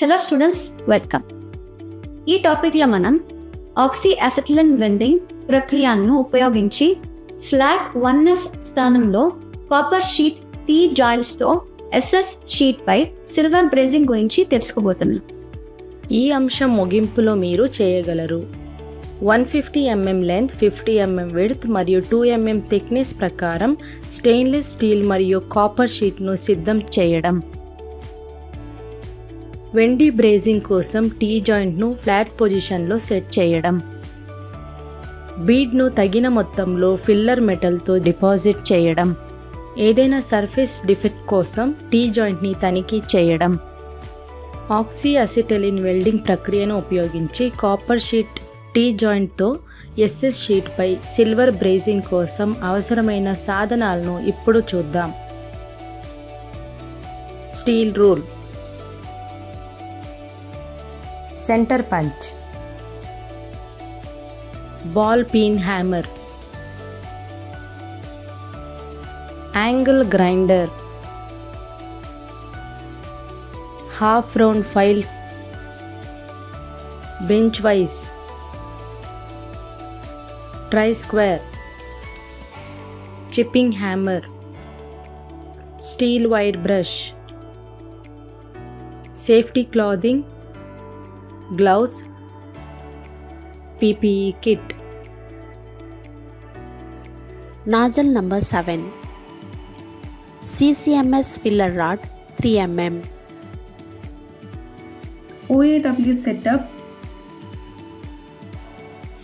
Hello students, welcome. ఈ టాపిక్లో మనం ఆక్సీ అసిటిలిన్ వెల్డింగ్ ప్రక్రియను ఉపయోగించి స్లాట్ 1F స్థానంలో కాపర్ షీట్ టీ జాయింట్స్తో SS షీట్పై సిల్వర్ బ్రేజింగ్ గురించి తెలుసుకోబోతున్నాం. ఈ అంశం ముగింపులో మీరు చేయగలరు 150 mm లెంత్, 50 mm విడ్త్ మరియు 2 mm థిక్నెస్ ప్రకారం స్టెయిన్లెస్ స్టీల్ మరియు కాపర్ షీట్ను సిద్ధం చేయడం. వెండి బ్రేజింగ్ కోసం టీ జాయింట్ను ఫ్లాట్ పొజిషన్లో సెట్ చేయడం. బీడ్ను తగిన మొత్తంలో ఫిల్లర్ మెటల్తో డిపాజిట్ చేయడం. ఏదైనా సర్ఫేస్ డిఫెక్ట్ కోసం టీ జాయింట్ని తనిఖీ చేయడం. ఆక్సీ అసిటిలిన్ వెల్డింగ్ ప్రక్రియను ఉపయోగించి కాపర్ షీట్ టీ జాయింట్తో SS షీట్పై సిల్వర్ బ్రేజింగ్ కోసం అవసరమైన సాధనాలను ఇప్పుడు చూద్దాం. Steel rule, centre punch, ball peen hammer, angle grinder, half round file, bench vice, try square, chipping hammer, steel wire brush, safety clothing, gloves, PPE kit. Nozzle number 7. CCMS filler rod 3 mm. OAW setup,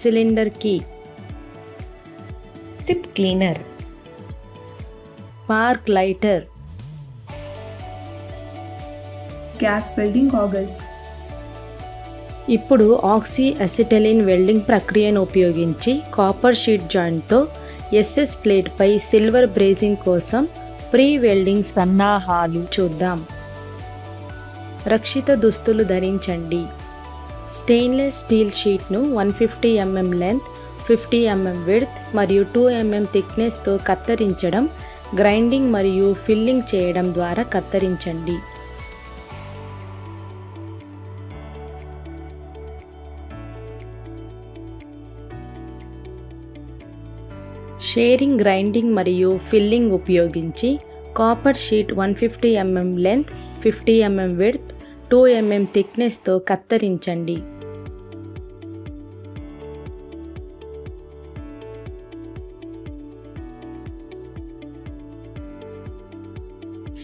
cylinder key, tip cleaner, spark lighter, gas welding goggles. ఇప్పుడు oxy acetylene welding ప్రక్రియను ఉపయోగించి copper sheet జాయింట్తో SS ప్లేట్పై silver brazing కోసం pre welding సన్నాహాలు చూద్దాం. రక్షిత దుస్తులు ధరించండి. స్టెయిన్లెస్ స్టీల్ షీట్ను 150 mm లెంత్, 50 mm విడ్త్ మరియు 2 mm థిక్నెస్తో కత్తిరించడం, గ్రైండింగ్ మరియు ఫిల్లింగ్ చేయడం ద్వారా కత్తిరించండి. షేరింగ్, గ్రైండింగ్ మరియు ఫిల్లింగ్ ఉపయోగించి copper sheet 150 mm length, 50 mm width, 2 mm థిక్నెస్తో కత్తిరించండి.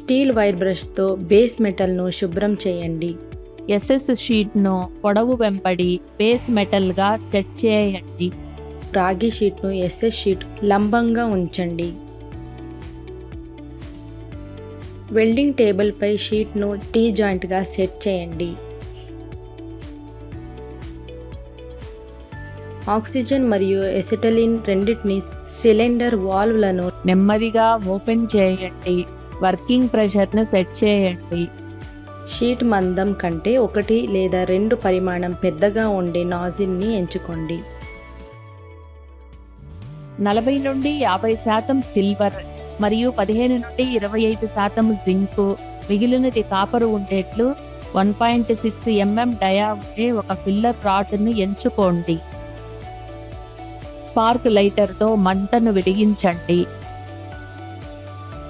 స్టీల్ వైర్ బ్రష్తో బేస్ మెటల్ను శుభ్రం చేయండి. SS షీట్ను పొడవు వెంబడి బేస్ మెటల్గా సెట్ చేయండి. రాగి షీట్ను SS షీట్ లంబంగా ఉంచండి. వెల్డింగ్ టేబుల్పై షీట్ను టీ జాయింట్గా సెట్ చేయండి. ఆక్సిజన్ మరియు ఎసిటిలిన్ రెండింటిని సిలిండర్ వాల్వ్లను నెమ్మదిగా ఓపెన్ చేయండి. వర్కింగ్ ప్రెషర్ను సెట్ చేయండి. షీట్ మందం కంటే 1 లేదా 2 పరిమాణం పెద్దగా ఉండే నాజిల్ని ఎంచుకోండి. 40 నుండి 50% సిల్వర్ మరియు 15 నుండి 25% జింకు, మిగిలినది కాపరు ఉండేట్లు 1.6 mm డయా ఉండే ఒక ఫిల్లర్ రాడ్ను ఎంచుకోండి. స్పార్క్ లైటర్తో మంటను వెలిగించండి.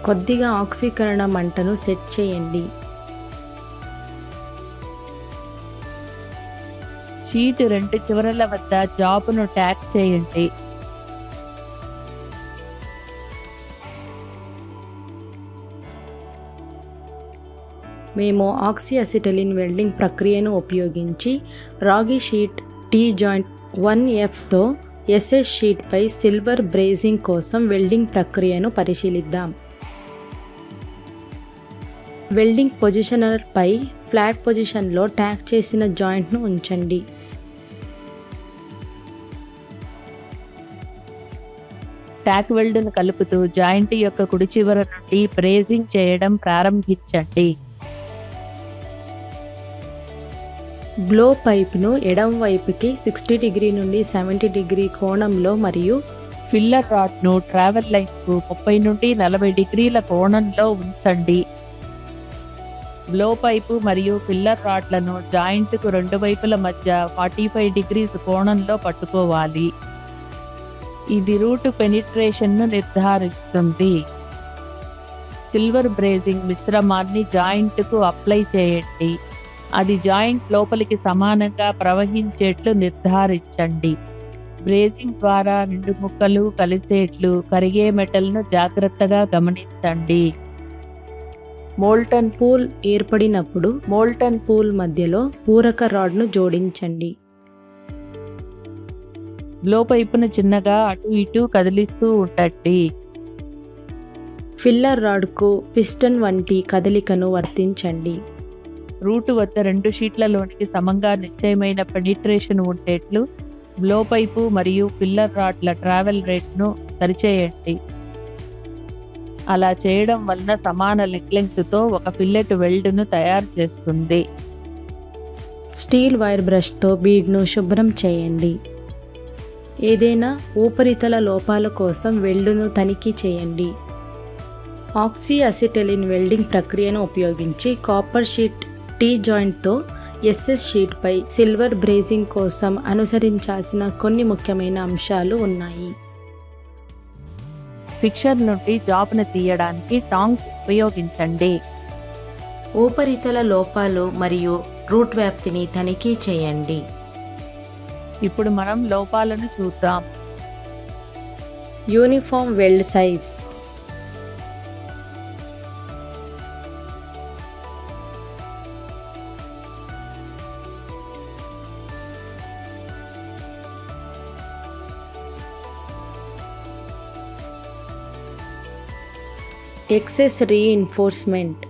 కొద్దిగా ఆక్సీకరణ మంటను సెట్ చేయండి. షీట్ 2 చివరల వద్ద జాబ్ను ట్యాగ్ చేయండి. మేము ఆక్సీ అసిటిలిన్ వెల్డింగ్ ప్రక్రియను ఉపయోగించి రాగి షీట్ టీ జాయింట్ 1Fతో SS షీట్పై సిల్వర్ బ్రేజింగ్ కోసం వెల్డింగ్ ప్రక్రియను పరిశీలిద్దాం. వెల్డింగ్ పొజిషనర్పై ఫ్లాట్ పొజిషన్లో ట్యాగ్ చేసిన జాయింట్ను ఉంచండి. ట్యాక్ వెల్డ్ను కలుపుతూ జాయింట్ యొక్క కుడి చివర నుండి బ్రేజింగ్ చేయడం ప్రారంభించండి. బ్లో పైప్ను ఎడమ వైపుకి 60 డిగ్రీ నుండి 70 డిగ్రీ కోణంలో మరియు ఫిల్లర్ రాడ్ను ట్రావెల్ లైన్కు 30 నుండి 40 డిగ్రీల కోణంలో ఉంచండి. బ్లో పైపు మరియు ఫిల్లర్ రాడ్లను జాయింట్కు రెండు వైపుల మధ్య 45 degrees కోణంలో పట్టుకోవాలి. ఇది రూట్ పెనిట్రేషన్ను నిర్ధారిస్తుంది. సిల్వర్ బ్రేజింగ్ మిశ్రమాన్ని జాయింట్కు అప్లై చేయండి. అది జాయింట్ లోపలికి సమానంగా ప్రవహించేట్లు నిర్ధారించండి. బ్రేజింగ్ ద్వారా రెండు ముక్కలు కలిసేట్లు కరిగే మెటల్ను జాగ్రత్తగా గమనించండి. మోల్టన్ పూల్ ఏర్పడినప్పుడు మోల్టన్ పూల్ మధ్యలో పూరక రాడ్ను జోడించండి. బ్లో పైపును చిన్నగా అటు ఇటు కదిలిస్తూ ఉండండి. ఫిల్లర్ రాడ్కు పిస్టన్ వంటి కదలికను వర్తించండి. రూటు వద్ద రెండు షీట్లలోనికి సమంగా నిశ్చయమైన పెనిట్రేషన్ ఉండేట్లు బ్లో పైపు మరియు ఫిల్లర్ రాడ్ల ట్రావెల్ రేట్ను సరిచేయండి. అలా చేయడం వలన సమాన నెక్ లెంగ్త్తో ఒక ఫిల్లెట్ వెల్డ్ను తయారు చేస్తుంది. స్టీల్ వైర్ బ్రష్తో బీడ్ను శుభ్రం చేయండి. ఏదైనా ఉపరితల లోపాల కోసం వెల్డును తనిఖీ చేయండి. ఆక్సీ అసిటైలిన్ వెల్డింగ్ ప్రక్రియను ఉపయోగించి కాపర్ షీట్ టీ జాయింట్తో ఎస్ఎస్ షీట్పై సిల్వర్ బ్రేజింగ్ కోసం అనుసరించాల్సిన కొన్ని ముఖ్యమైన అంశాలు ఉన్నాయి. ఫిక్చర్ నుండి జాబ్ను తీయడానికి టాంగ్స్ ఉపయోగించండి. ఉపరితల లోపాలు మరియు రూట్ వ్యాప్తిని తనిఖీ చేయండి. ఇప్పుడు మనం లోపాలను చూద్దాం. Uniform weld size, excess reinforcement,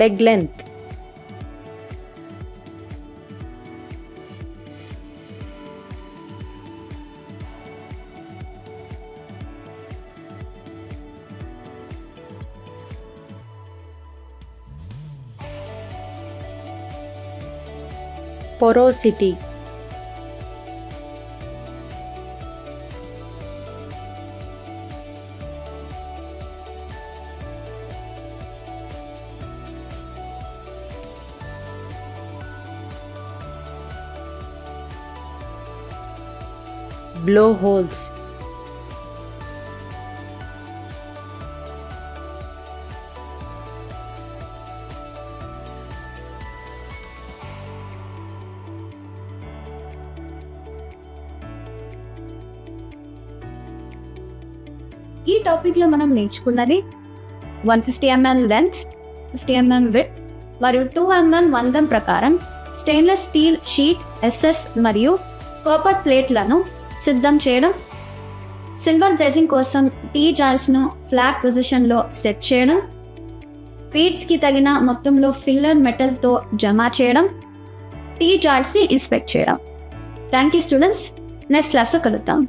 leg length, porosity, blowholes, ఈ టాపిక్లో మనం నేర్చుకున్నది 150 mm లెంత్, 50 mm విడ్త్ మరియు 2 mm మందం ప్రకారం స్టెయిన్లెస్ స్టీల్ షీట్ ఎస్ఎస్ మరియు కాపర్ ప్లేట్లను సిద్ధం చేయడం, సిల్వర్ బ్రేజింగ్ కోసం టీ జార్స్ను ఫ్లాట్ పొజిషన్లో సెట్ చేయడం, బీడ్స్కి తగిన మొత్తంలో ఫిల్లర్ మెటల్తో జమ చేయడం, టీ జార్స్ని ఇన్స్పెక్ట్ చేయడం. Thank you students. నెక్స్ట్ క్లాస్లో కలుద్దాం.